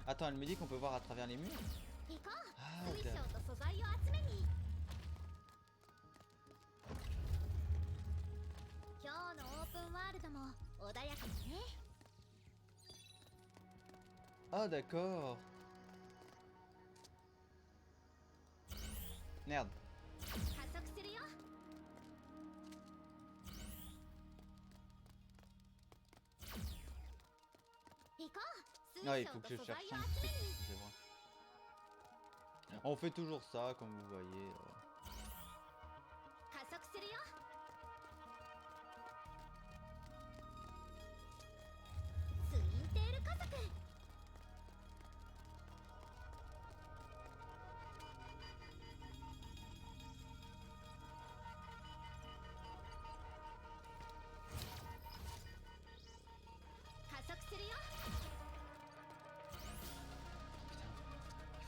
Attends, elle me dit qu'on peut voir à travers les murs? Ah, ah d'accord. Merde. Non, il faut que je cherche un truc, c'est vrai. On fait toujours ça, comme vous voyez.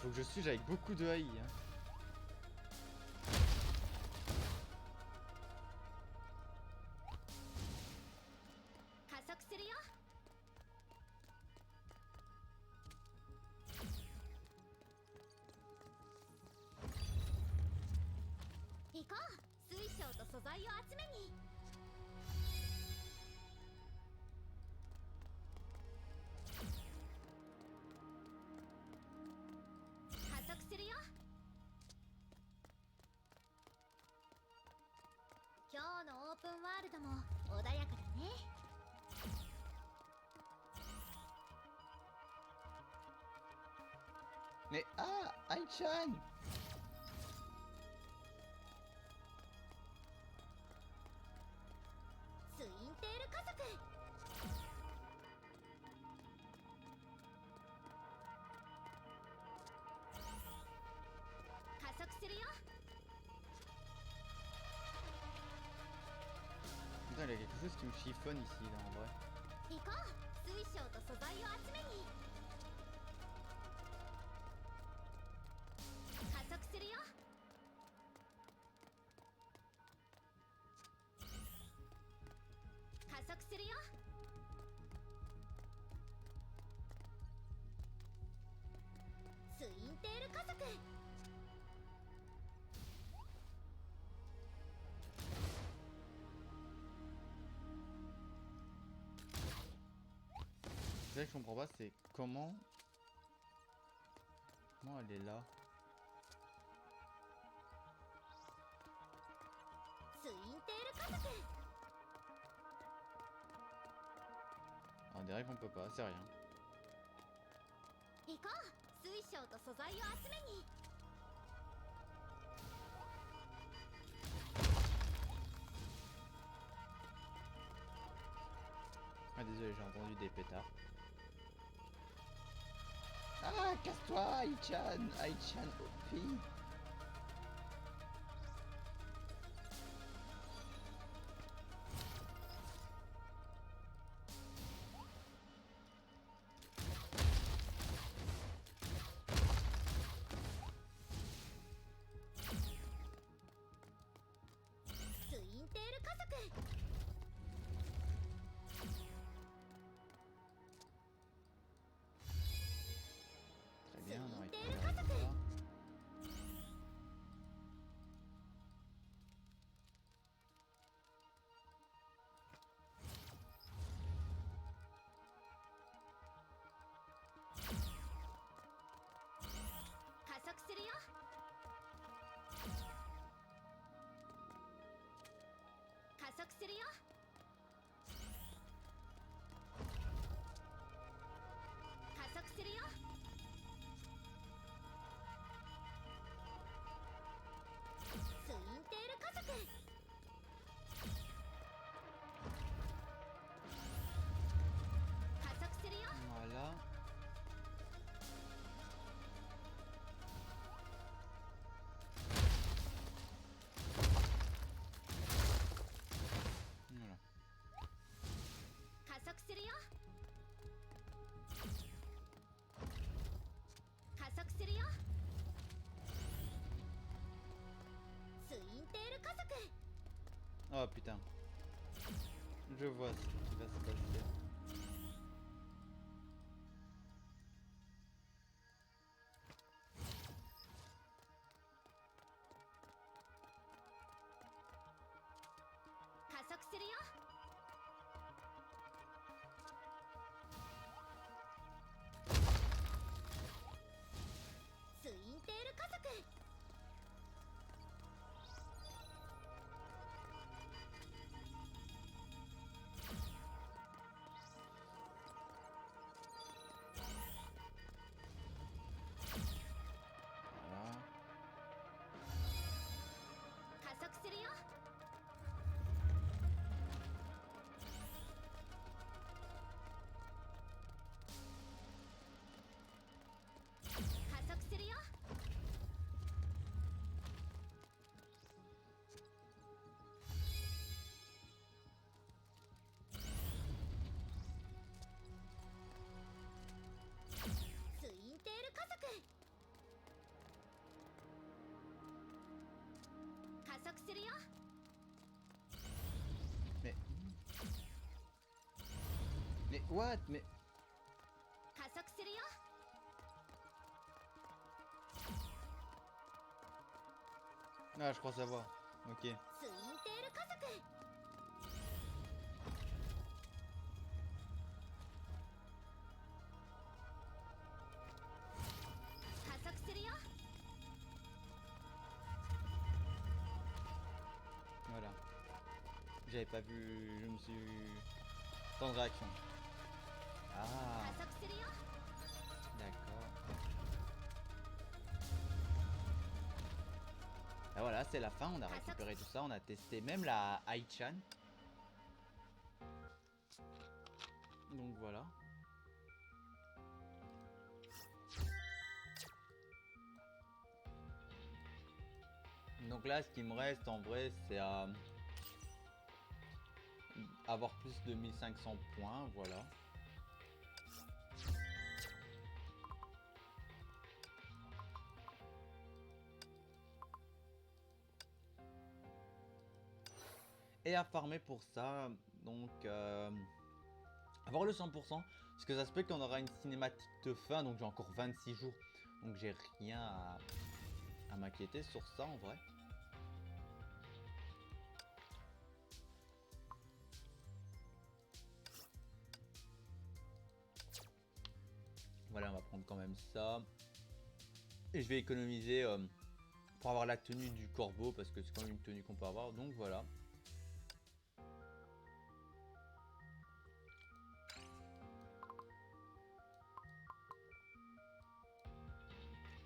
Il faut que je suive avec beaucoup de AI. Hein. Mais ah, Aichan! Putain, il y a quelque chose qui me chiffonne ici, là, en vrai. 行こう水晶と素材を集めに加速するよ加速するよツインテール加速 C'est ça que je comprends pas, c'est comment... Comment elle est là? ツインテール加速 Ah, on dirait qu'on peut pas, c'est rien. 行こう水晶と素材を集めに Ah, désolé, j'ai entendu des pétards. Ah, casse-toi, Aichan! Aichan OP! Très bien, on aurait pu faire ça. Voilà. Voilà. 加速するよ加速するよツインテール加速 Oh putain. Je vois ce qui va se passer. Voilà. 加速するよ加速するよ ツインテール加速加速するよ Mais... Mais what? Mais... 加速するよ Ah, je crois savoir. Ok. ツインテール加速加速するよ Voilà. J'avais pas vu... Je me suis... Temps de réaction. Ah, 加速するよ d'accord. Ah voilà, c'est la fin, on a récupéré tout ça, on a testé même la Aichan. Donc voilà. Donc là, ce qui me reste en vrai, c'est avoir plus de 1500 points, voilà. Et à farmer pour ça, donc avoir le 100%, parce que ça se peut qu'on aura une cinématique de fin, donc j'ai encore 26 jours, donc j'ai rien à m'inquiéter sur ça en vrai. Voilà, on va prendre quand même ça. Et je vais économiser pour avoir la tenue du corbeau, parce que c'est quand même une tenue qu'on peut avoir, donc voilà.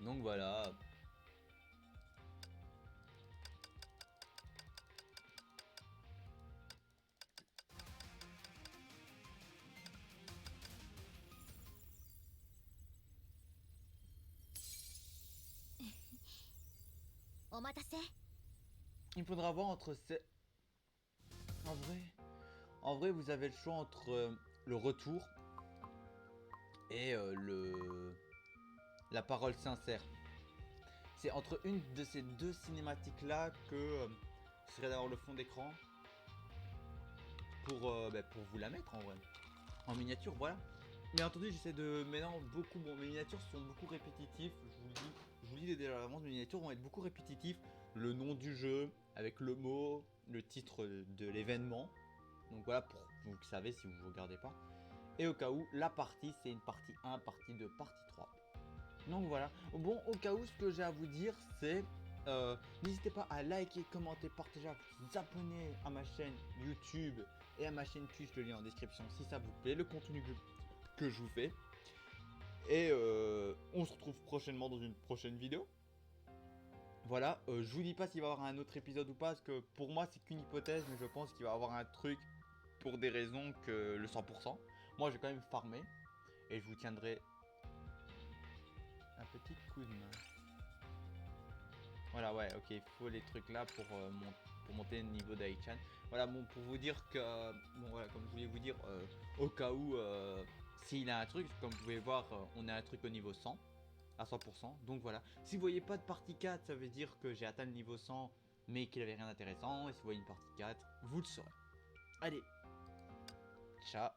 Donc voilà. Il faudra voir entre ces... En vrai, vous avez le choix entre le retour et la parole sincère. C'est entre une de ces deux cinématiques là que ce serait d'avoir le fond d'écran pour vous la mettre en vrai. En miniature, voilà. Mais entendu, j'essaie de maintenant beaucoup. Bon, mes miniatures sont beaucoup répétitifs. Je vous le dis déjà à l'avance, mes miniatures vont être beaucoup répétitifs. Le nom du jeu, avec le mot, le titre de l'événement. Donc voilà, pour vous le savez si vous ne regardez pas. Et au cas où, la partie, c'est une partie 1, partie 2, partie 3. Donc voilà. Bon, au cas où, ce que j'ai à vous dire, c'est n'hésitez pas à liker, commenter, partager, à vous abonner à ma chaîne YouTube et à ma chaîne Twitch, le lien en description si ça vous plaît, le contenu que je vous fais. Et on se retrouve prochainement dans une prochaine vidéo. Voilà, je vous dis pas s'il va y avoir un autre épisode ou pas, parce que pour moi c'est qu'une hypothèse, mais je pense qu'il va y avoir un truc pour des raisons que le 100%. Moi j'ai quand même farmé, et je vous tiendrai un petit coup de main. Voilà, ouais, ok, il faut les trucs là pour monter le niveau d'Aichan. Voilà, bon, pour vous dire que, bon, voilà, comme je voulais vous dire, au cas où, s'il a un truc, comme vous pouvez voir, on a un truc au niveau 100, à 100%. Donc voilà, si vous voyez pas de partie 4, ça veut dire que j'ai atteint le niveau 100, mais qu'il avait rien d'intéressant. Et si vous voyez une partie 4, vous le saurez. Allez, ciao.